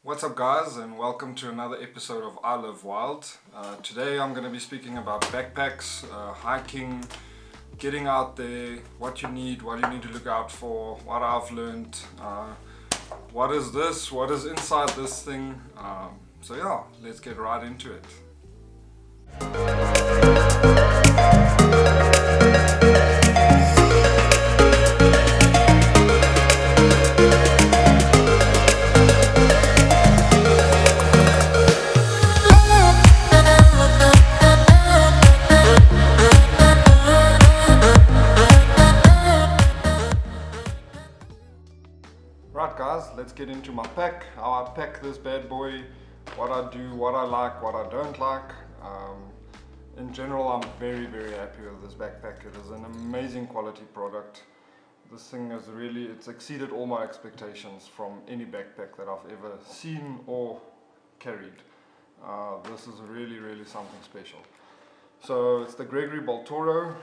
What's up guys, and welcome to another episode of i-LiveWild. Today I'm going to be speaking about backpacks, hiking, getting out there, what you need to look out for, what I've learned, what is this, what is inside this thing. So yeah, let's get right into it. Right guys, let's get into my pack, how I pack this bad boy, what I do, what I like, what I don't like. In general, I'm very happy with this backpack. It is an amazing quality product. This thing is really, it's exceeded all my expectations from any backpack that I've ever seen or carried. This is really something special. So it's the Gregory Baltoro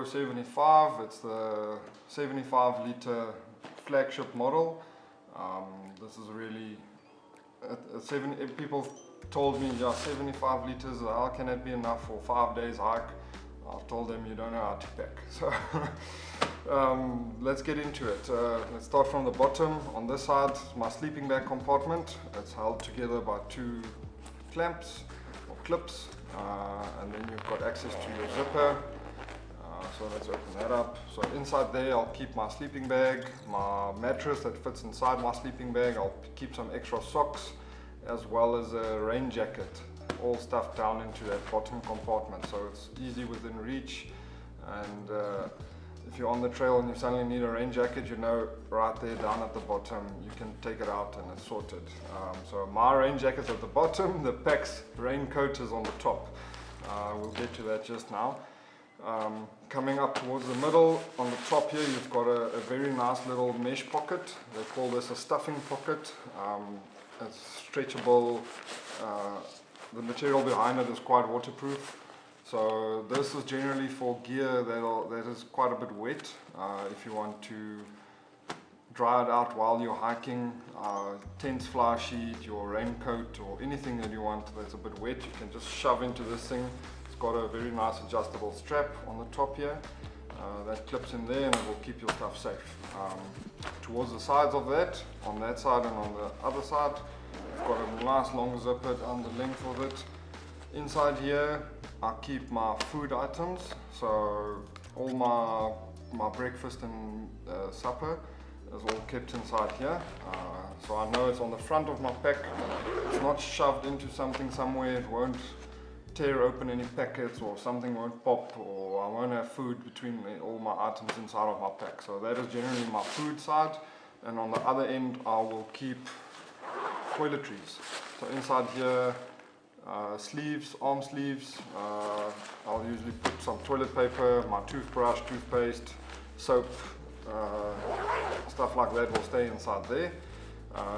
75. It's the 75 liter flagship model. This is really people told me, yeah, 75 liters, how can it be enough for 5 days hike? I've told them you don't know how to pack. So let's get into it. Let's start from the bottom. On this side, my sleeping bag compartment. It's held together by two clamps or clips, and then you've got access to your zipper. So let's open that up. So inside there I'll keep my sleeping bag, my mattress that fits inside my sleeping bag. I'll keep some extra socks as well as a rain jacket, all stuffed down into that bottom compartment, so it's easy within reach. And if you're on the trail and you suddenly need a rain jacket, you know right there down at the bottom you can take it out and it's sorted. So my rain jacket's at the bottom, the pack's raincoat is on the top. We'll get to that just now. Coming up towards the middle, on the top here, you've got a very nice little mesh pocket. They call this a stuffing pocket. It's stretchable. The material behind it is quite waterproof. So this is generally for gear that is quite a bit wet. If you want to dry it out while you're hiking, tent fly sheet, your raincoat, or anything that you want that's a bit wet, you can just shove into this thing. Got a very nice adjustable strap on the top here that clips in there, and it will keep your stuff safe. Towards the sides of that, on that side and on the other side, I've got a nice long zipper down the length of it. Inside here I keep my food items, so all my breakfast and supper is all kept inside here. So I know it's on the front of my pack, it's not shoved into something somewhere, it won't tear open any packets or something won't pop, or I won't have food between all my items inside of my pack. So that is generally my food side, and on the other end I will keep toiletries. So inside here, sleeves, arm sleeves, I'll usually put some toilet paper, my toothbrush, toothpaste, soap, stuff like that will stay inside there.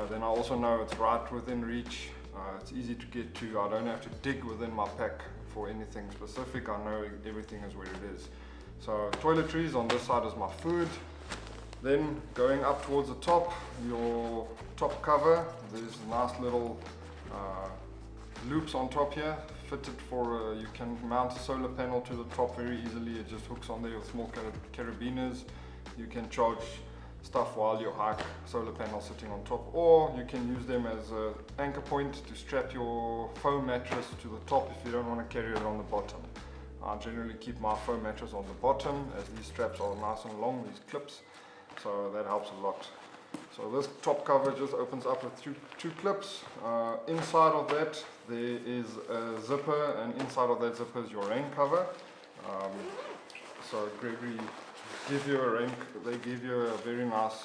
Then I also know it's right within reach. It's easy to get to. I don't have to dig within my pack for anything specific. I know everything is where it is. So toiletries, on this side is my food. Then going up towards the top, your top cover, there's nice little loops on top here, fitted for, you can mount a solar panel to the top very easily. It just hooks on there with small carabiners. You can charge stuff while you hike, solar panel sitting on top, or you can use them as an anchor point to strap your foam mattress to the top if you don't want to carry it on the bottom. I generally keep my foam mattress on the bottom, as these straps are nice and long, these clips, so that helps a lot. So this top cover just opens up with two clips. Inside of that there is a zipper, and inside of that zipper is your rain cover. So Gregory they give you a very nice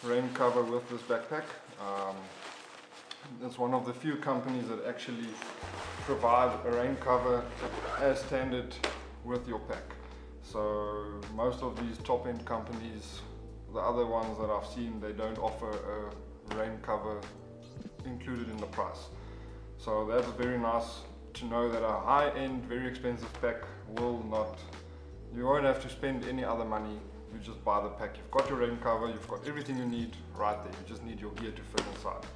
rain cover with this backpack. It's one of the few companies that actually provide a rain cover as standard with your pack. So most of these top-end companies, the other ones that I've seen, they don't offer a rain cover included in the price. So that's very nice to know that a high-end, very expensive pack you won't have to spend any other money. You just buy the pack. You've got your rain cover, you've got everything you need right there. You just need your gear to fit inside.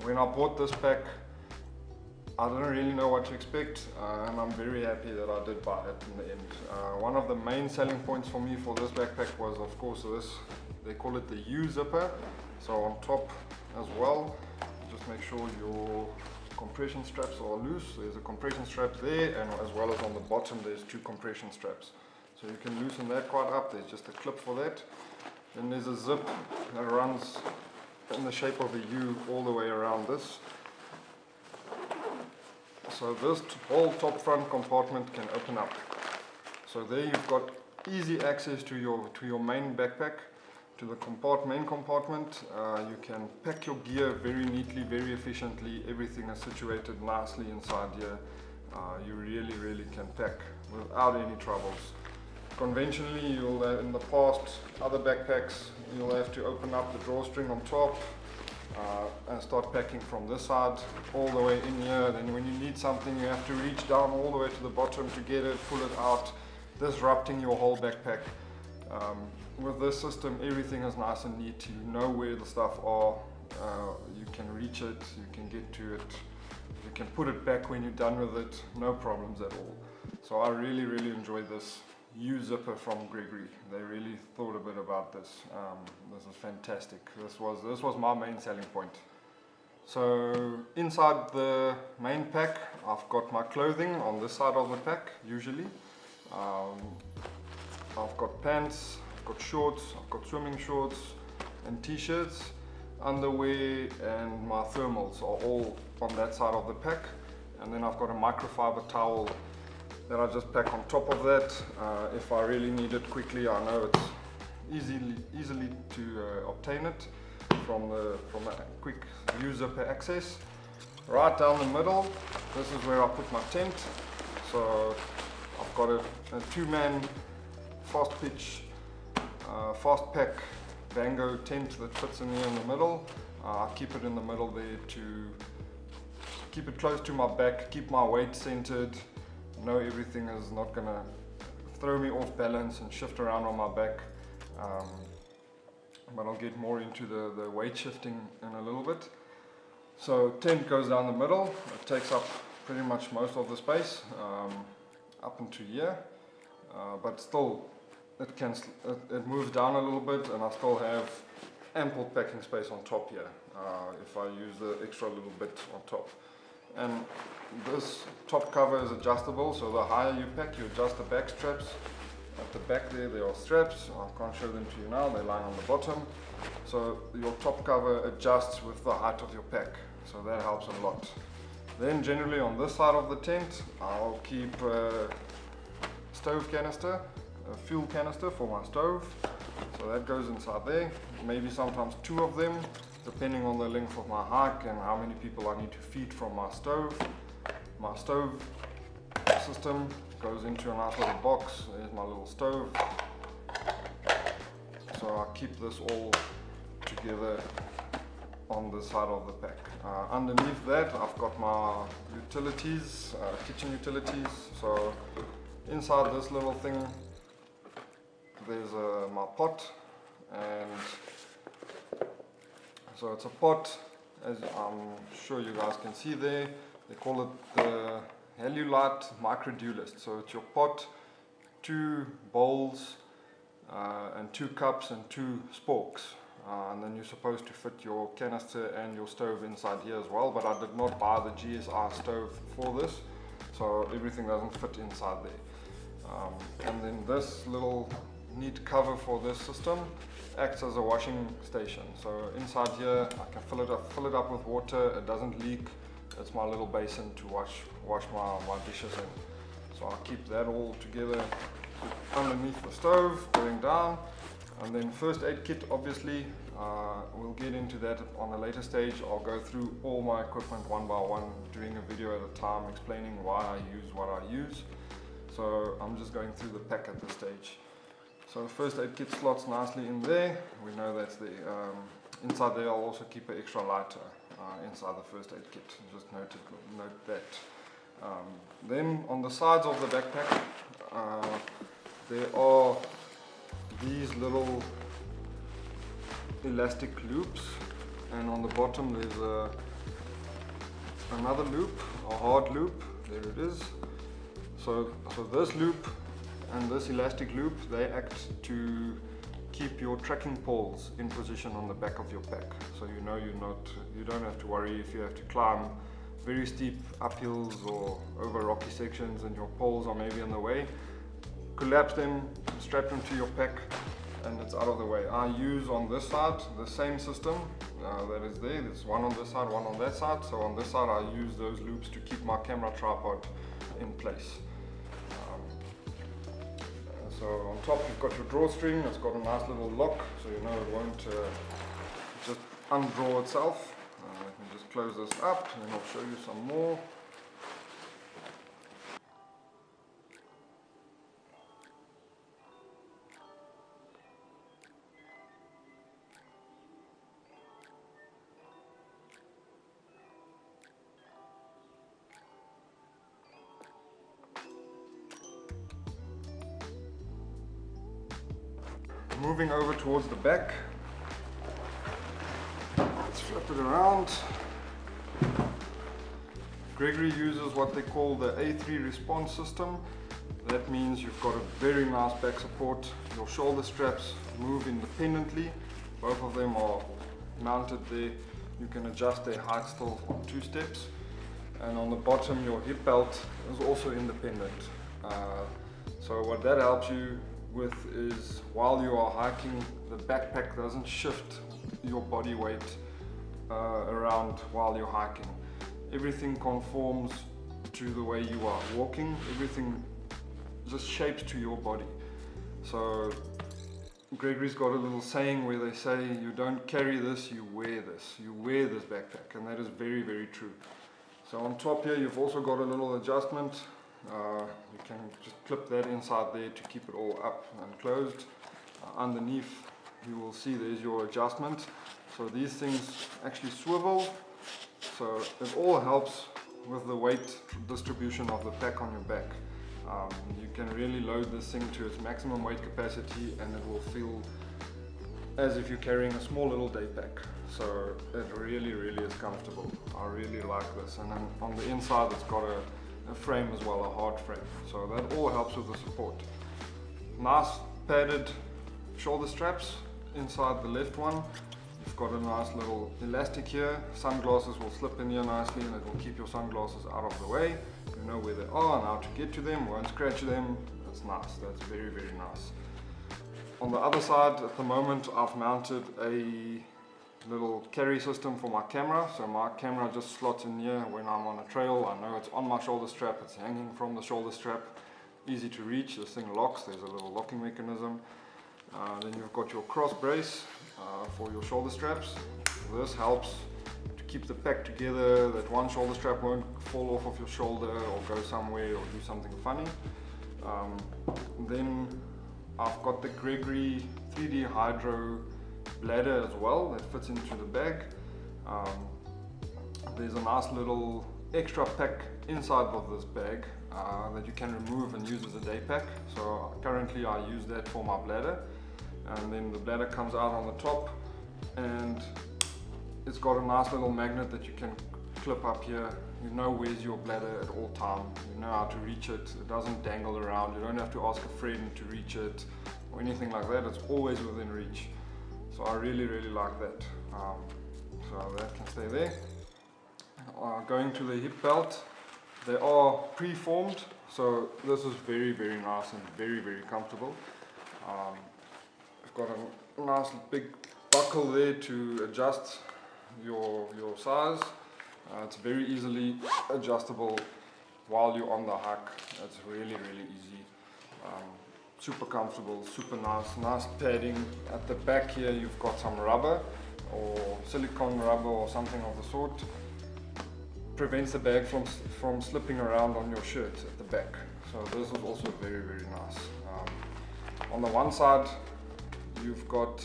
When I bought this pack, I didn't really know what to expect, and I'm very happy that I did buy it in the end. One of the main selling points for me for this backpack was, of course, this, they call it the U-zipper. So on top as well, just make sure your compression straps are loose. There's a compression strap there, and as well as on the bottom there's 2 compression straps. So you can loosen that quite up. There's just a clip for that. Then there's a zip that runs in the shape of a U all the way around this. So this whole top front compartment can open up. So there you've got easy access to your main backpack, to the main compartment. You can pack your gear very neatly, very efficiently. Everything is situated nicely inside here. You really can pack without any troubles. Conventionally, you'll in the past, other backpacks, you'll have to open up the drawstring on top and start packing from this side all the way in here. Then when you need something, you have to reach down all the way to the bottom to get it, pull it out, disrupting your whole backpack. With this system, everything is nice and neat. You know where the stuff are, you can reach it, you can get to it, you can put it back when you're done with it, no problems at all. So I really enjoy this U-zipper from Gregory. They really thought a bit about this. This is fantastic. This was my main selling point. So inside the main pack, I've got my clothing on this side of the pack usually. I've got pants, I've got shorts, I've got swimming shorts and t-shirts, underwear, and my thermals are all on that side of the pack. And then I've got a microfiber towel that I just pack on top of that. If I really need it quickly, I know it's easily to obtain it from a quick U-zipper access. Right down the middle, this is where I put my tent. So I've got a 2-man fast pitch, fast pack Bango tent that fits in here in the middle. I keep it in the middle there to keep it close to my back, keep my weight centered. Know everything is not gonna throw me off balance and shift around on my back. But I'll get more into the weight shifting in a little bit. So tent goes down the middle. It takes up pretty much most of the space up into here, but still it moves down a little bit, and I still have ample packing space on top here if I use the extra little bit on top. And this top cover is adjustable, so the higher you pack, you adjust the back straps. At the back there are straps. I can't show them to you now, they're lying on the bottom. So your top cover adjusts with the height of your pack, so that helps a lot. Then generally on this side of the tent, I'll keep a stove canister, a fuel canister for my stove. So that goes inside there, maybe sometimes 2 of them, depending on the length of my hike and how many people I need to feed from my stove. My stove system goes into a nice little box. There's my little stove. So I keep this all together on the side of the pack. Underneath that, I've got my utilities, kitchen utilities. So inside this little thing, there's my pot, and so it's a pot, as I'm sure you guys can see there. They call it the Halulite microdulist. So it's your pot, 2 bowls, and 2 cups and 2 sporks. And then you're supposed to fit your canister and your stove inside here as well, but I did not buy the GSI stove for this, so everything doesn't fit inside there. And then this little neat cover for this system acts as a washing station. So inside here I can fill it up with water. It doesn't leak. It's my little basin to wash my dishes in. So I keep that all together underneath the stove going down. And then first aid kit, obviously we'll get into that on a later stage. I'll go through all my equipment one by one, doing a video at a time, explaining why I use what I use. So I'm just going through the pack at this stage. So the first aid kit slots nicely in there. We know that's the inside there. I'll also keep an extra lighter inside the first aid kit. Just note that. Then on the sides of the backpack, there are these little elastic loops and on the bottom there's another loop, a hard loop. There it is. So this loop and this elastic loop, they act to keep your tracking poles in position on the back of your pack. So you know you don't have to worry if you have to climb very steep uphills or over rocky sections and your poles are maybe in the way. Collapse them, strap them to your pack, and it's out of the way. I use on this side the same system that is there. There's one on this side, one on that side. So on this side I use those loops to keep my camera tripod in place. So on top you've got your drawstring. It's got a nice little lock, so you know it won't just undraw itself. I can just close this up and I'll show you some more. Moving over towards the back, let's flip it around. Gregory uses what they call the A3 response system. That means you've got a very nice back support. Your shoulder straps move independently. Both of them are mounted there. You can adjust their height still on 2 steps. And on the bottom, your hip belt is also independent. So what that helps you with is while you are hiking, the backpack doesn't shift your body weight around while you're hiking. Everything conforms to the way you are walking. Everything just shapes to your body. So Gregory's got a little saying where they say, you don't carry this, you wear this. You wear this backpack, and that is very, very true. So on top here, you've also got a little adjustment. You can just clip that inside there to keep it all up and closed. Underneath you will see there's your adjustment. So these things actually swivel, so it all helps with the weight distribution of the pack on your back. You can really load this thing to its maximum weight capacity and it will feel as if you're carrying a small little day pack. So it really, really is comfortable. I really like this. And then on the inside it's got a frame as well, a hard frame. So that all helps with the support. Nice padded shoulder straps inside the left one. You've got a nice little elastic here. Sunglasses will slip in here nicely and it will keep your sunglasses out of the way. You know where they are and how to get to them, won't scratch them. That's nice, that's very, very nice. On the other side, at the moment, I've mounted a little carry system for my camera. So my camera just slots in here when I'm on a trail. I know it's on my shoulder strap, it's hanging from the shoulder strap. Easy to reach, this thing locks, there's a little locking mechanism. Then you've got your cross brace for your shoulder straps. This helps to keep the pack together, that one shoulder strap won't fall off of your shoulder or go somewhere or do something funny. Then I've got the Gregory 3D Hydro bladder as well that fits into the bag. There's a nice little extra pack inside of this bag that you can remove and use as a day pack. So currently I use that for my bladder, and then the bladder comes out on the top and it's got a nice little magnet that you can clip up here. You know where's your bladder at all time, you know how to reach it, it doesn't dangle around, you don't have to ask a friend to reach it or anything like that, it's always within reach. So I really, really like that. So that can stay there. Going to the hip belt, they are pre-formed, so this is very, very nice and very, very comfortable. I've got a nice big buckle there to adjust your size. It's very easily adjustable while you're on the hike. It's really, really easy. Super comfortable, super nice padding. At the back here you've got some rubber or silicone rubber or something of the sort. Prevents the bag from slipping around on your shirt at the back. So this is also very, very nice. On the one side you've got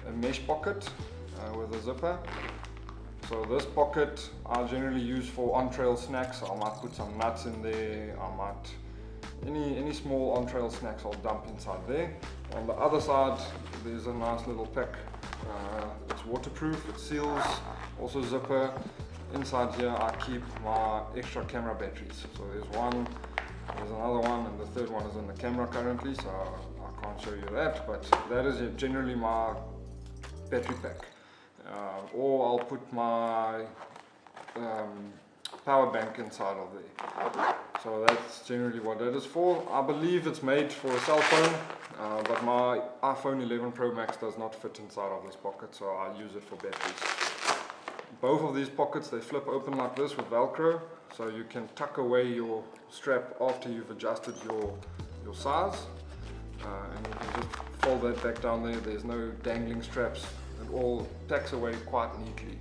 a mesh pocket with a zipper. So this pocket I generally use for on-trail snacks. I might put some nuts in there, I might any small on-trail snacks I'll dump inside there. On the other side there's a nice little pack It's waterproof, it seals, also zipper. Inside here I keep my extra camera batteries. So there's one, there's another one, and the third one is in the camera currently, so I can't show you that, but that is generally my battery pack. Or I'll put my power bank inside of there. So that's generally what that is for. I believe it's made for a cell phone, but my iPhone 11 Pro Max does not fit inside of this pocket, so I use it for batteries. Both of these pockets, they flip open like this with Velcro, so you can tuck away your strap after you've adjusted your size, and you can just fold that back down there. There's no dangling straps. It all packs away quite neatly.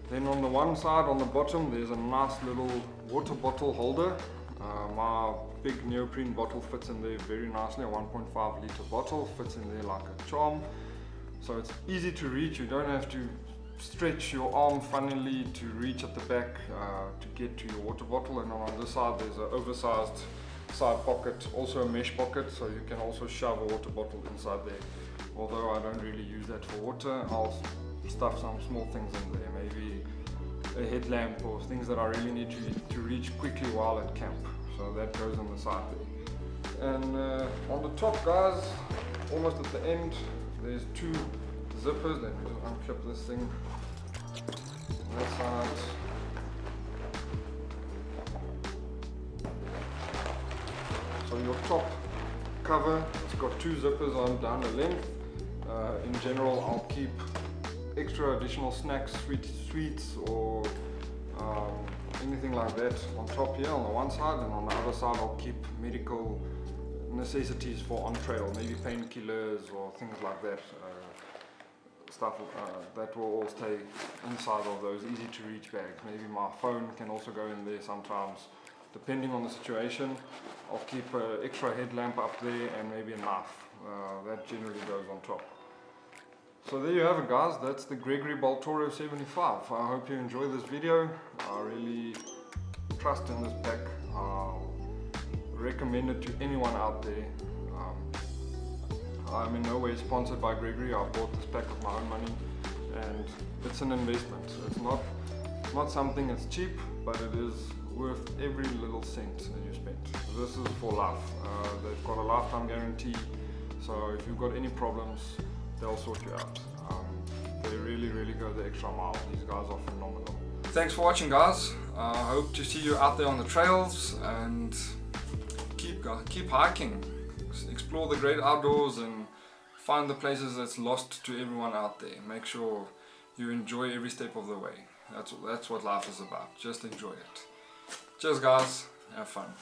Then on the one side, on the bottom, there's a nice little water bottle holder. My big neoprene bottle fits in there very nicely. A 1.5 litre bottle fits in there like a charm. So it's easy to reach. You don't have to stretch your arm funnily to reach at the back to get to your water bottle. And on this side, there's an oversized side pocket, also a mesh pocket, so you can also shove a water bottle inside there. Although I don't really use that for water, I'll stuff some small things in there, maybe a headlamp or things that I really need to reach quickly while at camp. So that goes on the side there. And on the top, guys, almost at the end, there's two zippers. Let me just unclip this thing. On that side. So your top cover, it's got two zippers on down the length. In general, I'll keep extra additional snacks, sweets or anything like that on top here on the one side, and on the other side I'll keep medical necessities for on trail, maybe painkillers or things like that. Stuff that will all stay inside of those easy to reach bags. Maybe my phone can also go in there sometimes, depending on the situation. I'll keep an extra headlamp up there and maybe a knife. That generally goes on top. So there you have it, guys. That's the Gregory Baltoro 75. I hope you enjoy this video. I really trust in this pack. I'll recommend it to anyone out there. I'm in no way sponsored by Gregory. I bought this pack with my own money, and it's an investment. It's not something that's cheap, but it is worth every little cent that you spent. This is for life. They've got a lifetime guarantee, so if you've got any problems, they'll sort you out. They really go the extra mile. These guys are phenomenal. Thanks for watching, guys. I hope to see you out there on the trails, and keep hiking. Explore the great outdoors and find the places that's lost to everyone out there. Make sure you enjoy every step of the way. That's what life is about. Just enjoy it. Cheers, guys. Have fun.